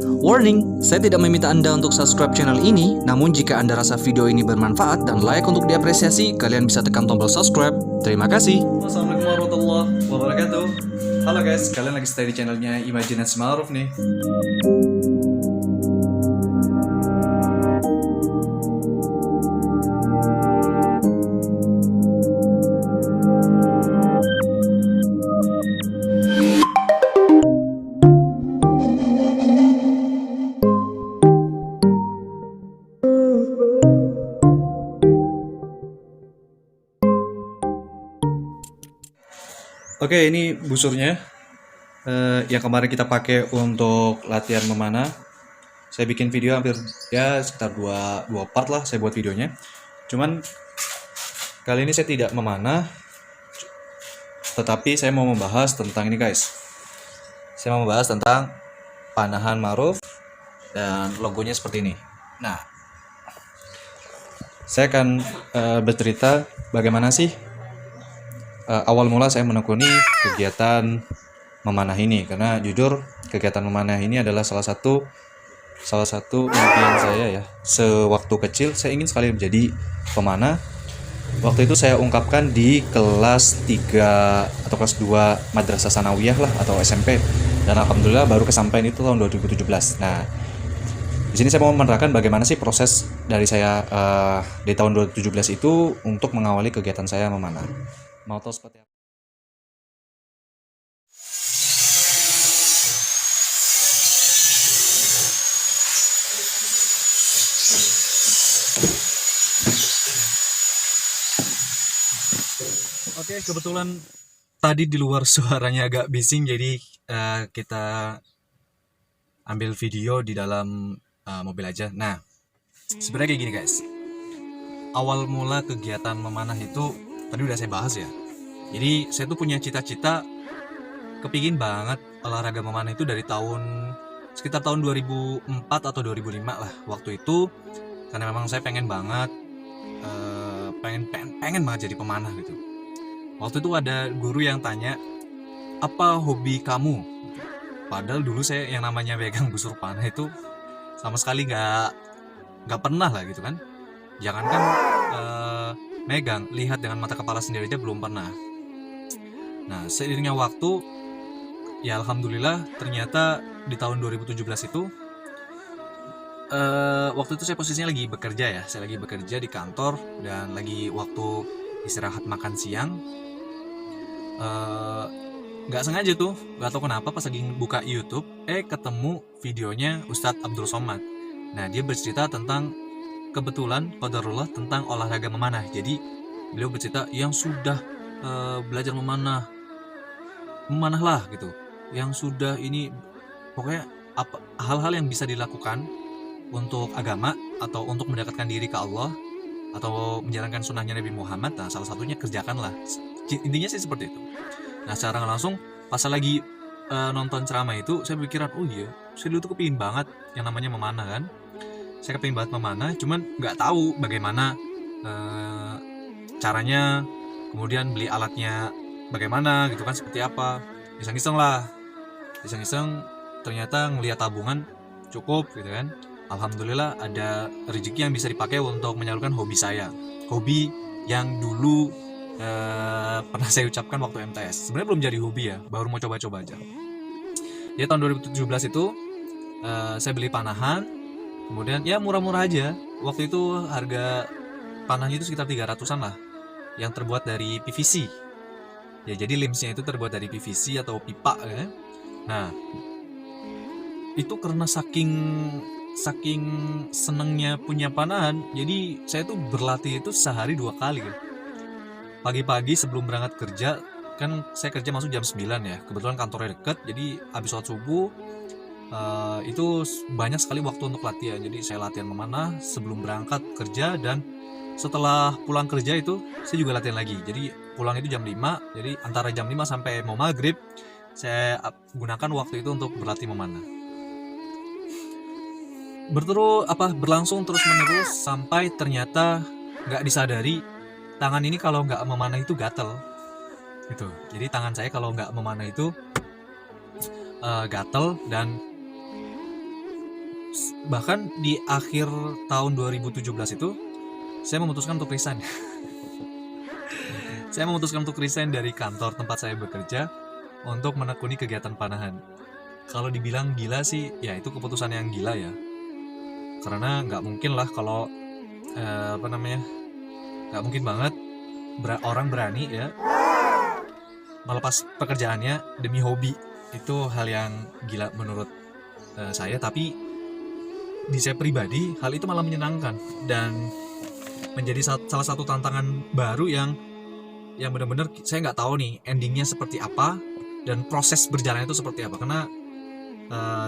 Warning, saya tidak meminta Anda untuk subscribe channel ini, namun jika Anda rasa video ini bermanfaat dan layak untuk diapresiasi, kalian bisa tekan tombol subscribe. Terima kasih. Assalamualaikum warahmatullahi wabarakatuh. Halo guys, kalian lagi stay di channelnya Imajinasi Ma'ruf nih. Oke, ini busurnya yang kemarin kita pakai untuk latihan memanah. Saya bikin video hampir ya sekitar dua part lah saya buat videonya. Cuman kali ini saya tidak memanah, tetapi saya mau membahas tentang ini guys. Saya mau membahas tentang panahan Ma'ruf dan logonya seperti ini. Nah, saya akan bercerita bagaimana sih awal mula saya menekuni kegiatan memanah ini, karena jujur kegiatan memanah ini adalah salah satu impian saya ya. Sewaktu kecil saya ingin sekali menjadi pemanah. Waktu itu saya ungkapkan di kelas 3 atau kelas 2 Madrasah Sanawiyah lah atau SMP, dan alhamdulillah baru kesampaian itu tahun 2017. Nah, di sini saya mau menerangkan bagaimana sih proses dari saya di tahun 2017 itu untuk mengawali kegiatan saya memanah. Mau tahu seperti apa? Oke, kebetulan tadi di luar suaranya agak bising, jadi kita ambil video di dalam mobil aja. Nah, sebenarnya kayak gini guys. Awal mula kegiatan memanah itu tadi udah saya bahas ya. Jadi saya tuh punya cita-cita, kepingin banget olahraga memanah itu dari sekitar tahun 2004 atau 2005 lah. Waktu itu karena memang saya pengen banget pengen banget jadi pemanah gitu. Waktu itu ada guru yang tanya, apa hobi kamu? Padahal dulu saya yang namanya pegang busur panah itu sama sekali nggak pernah lah gitu kan. Jangankan megang, lihat dengan mata kepala sendiri aja belum pernah. Nah, seiringnya waktu, ya alhamdulillah ternyata di tahun 2017 itu waktu itu saya posisinya lagi bekerja ya. Saya lagi bekerja di kantor dan lagi waktu istirahat makan siang. Nggak sengaja tuh, nggak tahu kenapa pas lagi buka YouTube, ketemu videonya Ustadz Abdul Somad. Nah, dia bercerita tentang kebetulan qadarullah tentang olahraga memanah. Jadi beliau bercerita yang sudah belajar memanahlah gitu, yang sudah ini pokoknya hal-hal yang bisa dilakukan untuk agama atau untuk mendekatkan diri ke Allah atau menjalankan sunnahnya Nabi Muhammad. Nah, salah satunya kerjakanlah. Intinya sih seperti itu. Nah, secara langsung pas lagi nonton ceramah itu saya pikiran, oh iya, saya dulu tuh kepingin banget yang namanya memanah kan. Saya kepingin banget memanah, cuman nggak tahu bagaimana caranya, kemudian beli alatnya bagaimana gitu kan, seperti apa. Iseng-iseng ternyata ngelihat tabungan cukup gitu kan. Alhamdulillah ada rezeki yang bisa dipakai untuk menyalurkan hobi saya, hobi yang dulu pernah saya ucapkan waktu MTS. Sebenarnya belum jadi hobi ya, baru mau coba-coba aja. Jadi tahun 2017 itu saya beli panahan. Kemudian ya murah-murah aja. Waktu itu harga panahnya itu sekitar 300-an lah, yang terbuat dari PVC. Ya, jadi limsnya itu terbuat dari PVC atau pipa ya. Nah, itu karena saking senengnya punya panahan, jadi saya tuh berlatih itu sehari 2 kali ya. Pagi-pagi sebelum berangkat kerja, kan saya kerja masuk jam 9 ya. Kebetulan kantornya deket, jadi habis sholat subuh itu banyak sekali waktu untuk latihan. Jadi saya latihan memanah sebelum berangkat kerja, dan setelah pulang kerja itu saya juga latihan lagi. Jadi pulang itu jam 5, jadi antara jam 5 sampai mau maghrib saya gunakan waktu itu untuk berlatih memanah. Berlangsung terus menerus sampai ternyata nggak disadari tangan ini kalau nggak memanah itu gatel gitu. Jadi tangan saya kalau nggak memanah itu gatel, dan Bahkan di akhir tahun 2017 itu saya memutuskan untuk resign. Saya memutuskan untuk resign dari kantor tempat saya bekerja untuk menekuni kegiatan panahan. Kalau dibilang gila sih, ya itu keputusan yang gila ya. Karena nggak mungkin lah kalau nggak mungkin banget orang berani ya melepas pekerjaannya demi hobi. Itu hal yang gila menurut saya. Tapi di saya pribadi hal itu malah menyenangkan dan menjadi salah satu tantangan baru yang benar-benar saya nggak tahu nih endingnya seperti apa dan proses berjalannya itu seperti apa. Karena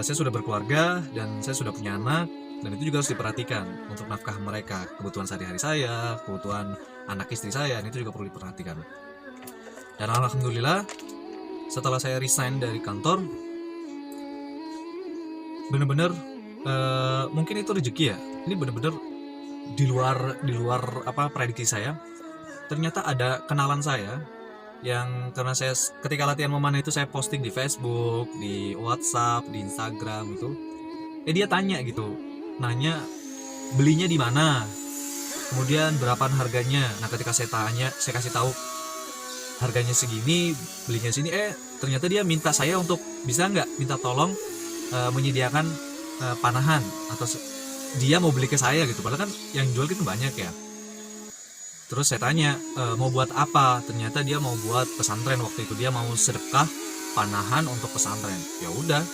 saya sudah berkeluarga dan saya sudah punya anak, dan itu juga harus diperhatikan untuk nafkah mereka, kebutuhan sehari-hari saya, kebutuhan anak istri saya, itu juga perlu diperhatikan. Dan alhamdulillah setelah saya resign dari kantor, bener-bener mungkin itu rezeki ya. Ini bener-bener di luar apa prediksi saya. Ternyata ada kenalan saya yang karena saya ketika latihan memanah itu saya posting di Facebook, di WhatsApp, di Instagram itu. Dia tanya gitu, nanya belinya di mana, kemudian berapaan harganya. Nah ketika saya tanya, saya kasih tahu harganya segini, belinya sini, ternyata dia minta saya untuk bisa nggak minta tolong menyediakan panahan, atau dia mau beli ke saya gitu. Padahal kan yang jual gitu banyak ya. Terus saya tanya mau buat apa? Ternyata dia mau buat pesantren waktu itu. Dia mau sedekah panahan untuk pesantren. Ya udah,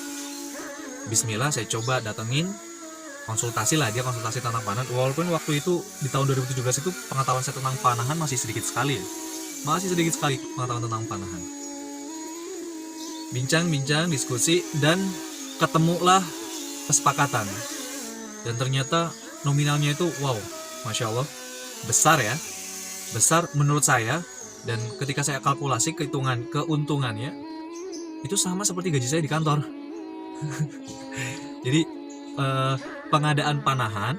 Bismillah saya coba datengin, konsultasi lah, dia konsultasi tentang panahan. Walaupun waktu itu di tahun 2017 itu pengetahuan saya tentang panahan masih sedikit sekali ya. Masih sedikit sekali pengetahuan tentang panahan. Bincang-bincang, diskusi, dan ketemulah kesepakatan. Dan ternyata nominalnya itu wow, Masya Allah, besar ya. Besar menurut saya. Dan ketika saya kalkulasi keuntungannya itu sama seperti gaji saya di kantor. Jadi pengadaan panahan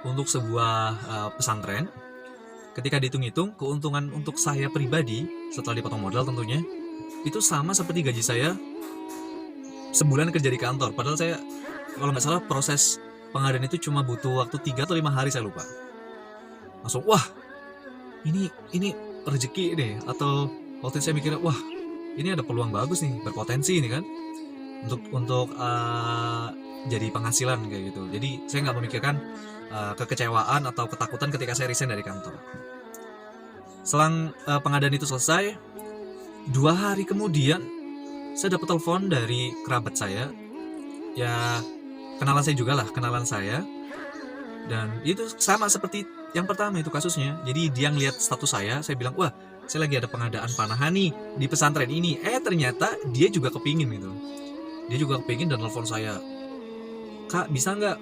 untuk sebuah pesantren, ketika dihitung-hitung keuntungan untuk saya pribadi setelah dipotong modal tentunya itu sama seperti gaji saya sebulan kerja di kantor. Padahal saya kalau nggak salah proses pengadaan itu cuma butuh waktu 3 atau 5 hari, saya lupa. Langsung wah, ini rezeki nih. Atau waktu itu saya mikirnya wah, ini ada peluang bagus nih, berpotensi ini kan untuk jadi penghasilan kayak gitu. Jadi saya nggak memikirkan kekecewaan atau ketakutan ketika saya resign dari kantor. Selang pengadaan itu selesai, 2 hari kemudian saya dapat telepon dari kerabat saya, ya kenalan saya juga lah, kenalan saya. Dan itu sama seperti yang pertama itu kasusnya. Jadi dia ngeliat status saya bilang, wah saya lagi ada pengadaan panahan nih di pesantren ini. Ternyata dia juga kepingin gitu. Dia juga kepingin dan telepon saya, Kak bisa nggak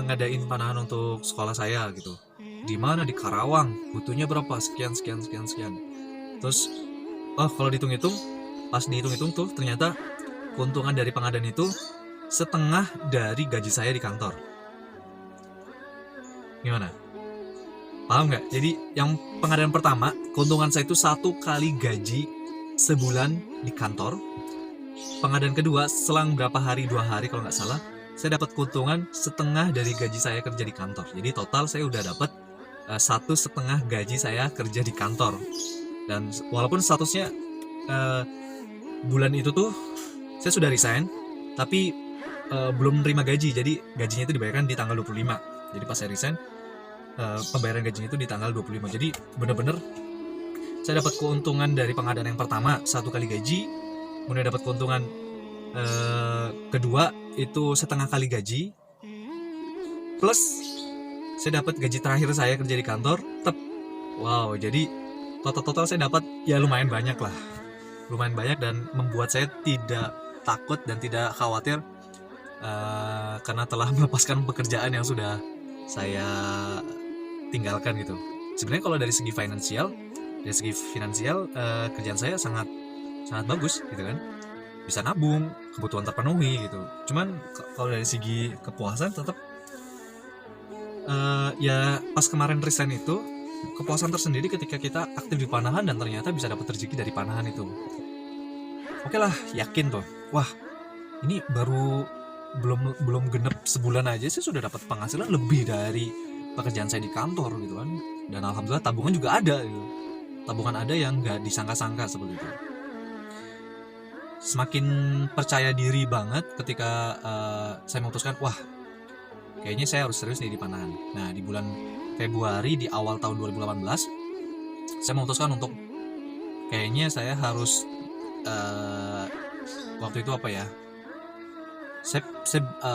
ngadain panahan untuk sekolah saya gitu. Di mana? Di Karawang. Butuhnya berapa? Sekian. Terus kalau dihitung-hitung, pas dihitung-hitung tuh ternyata keuntungan dari pengadaan itu setengah dari gaji saya di kantor. Gimana? Paham nggak? Jadi yang pengadaan pertama, keuntungan saya itu 1 kali gaji sebulan di kantor. Pengadaan kedua, selang berapa hari, 2 hari kalau nggak salah, saya dapat keuntungan setengah dari gaji saya kerja di kantor. Jadi total saya udah dapat 1,5 gaji saya kerja di kantor. Dan walaupun statusnya bulan itu tuh saya sudah resign, tapi belum menerima gaji. Jadi gajinya itu dibayarkan di tanggal 25. Jadi pas saya resign, pembayaran gajinya itu di tanggal 25. Jadi bener-bener saya dapat keuntungan dari pengadaan yang pertama 1 kali gaji, kemudian dapat keuntungan kedua itu setengah kali gaji, plus saya dapat gaji terakhir saya kerja di kantor. Wow, jadi total saya dapat ya lumayan banyak lah, lumayan banyak, dan membuat saya tidak takut dan tidak khawatir karena telah melepaskan pekerjaan yang sudah saya tinggalkan gitu. Sebenarnya kalau dari segi finansial kerjaan saya sangat bagus gitu kan, bisa nabung, kebutuhan terpenuhi gitu. Cuman kalau dari segi kepuasan tetap ya pas kemarin resign itu kepuasan tersendiri ketika kita aktif di panahan dan ternyata bisa dapat rezeki dari panahan itu. Oke lah, yakin tuh, wah ini baru belum genep sebulan aja saya sudah dapat penghasilan lebih dari pekerjaan saya di kantor gitu kan. Dan alhamdulillah tabungan juga ada gitu. Tabungan ada yang nggak disangka-sangka seperti itu. Semakin percaya diri banget ketika saya memutuskan, wah kayaknya saya harus serius nih di panahan. Nah di bulan Februari di awal tahun 2018 saya memutuskan untuk kayaknya saya harus waktu itu apa ya, saya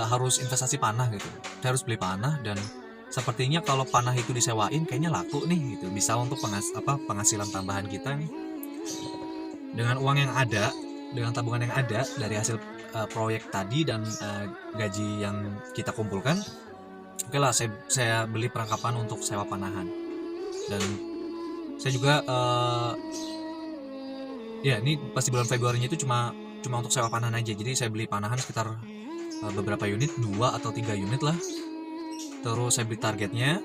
harus investasi panah gitu. Saya harus beli panah dan sepertinya kalau panah itu disewain kayaknya laku nih gitu, bisa untuk penghasilan tambahan kita nih. Dengan uang yang ada, dengan tabungan yang ada dari hasil proyek tadi dan gaji yang kita kumpulkan, oke lah saya beli perlengkapan untuk sewa panahan. Dan saya juga ya ini pasti bulan Februarinya itu cuma untuk sewa panahan aja. Jadi saya beli panahan sekitar beberapa unit, 2 atau 3 unit lah. Terus saya beli targetnya,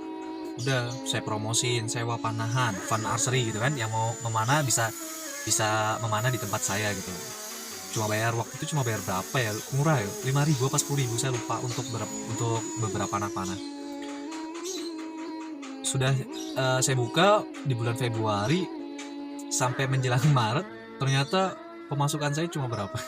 udah saya promosiin sewa panahan, fun archery gitu kan, yang mau memanah bisa memanah di tempat saya gitu. Waktu itu cuma bayar berapa ya, murah ya, 5.000 apa 10.000 saya lupa, untuk beberapa anak panah. Sudah saya buka di bulan Februari sampai menjelang Maret, ternyata pemasukan saya cuma berapa,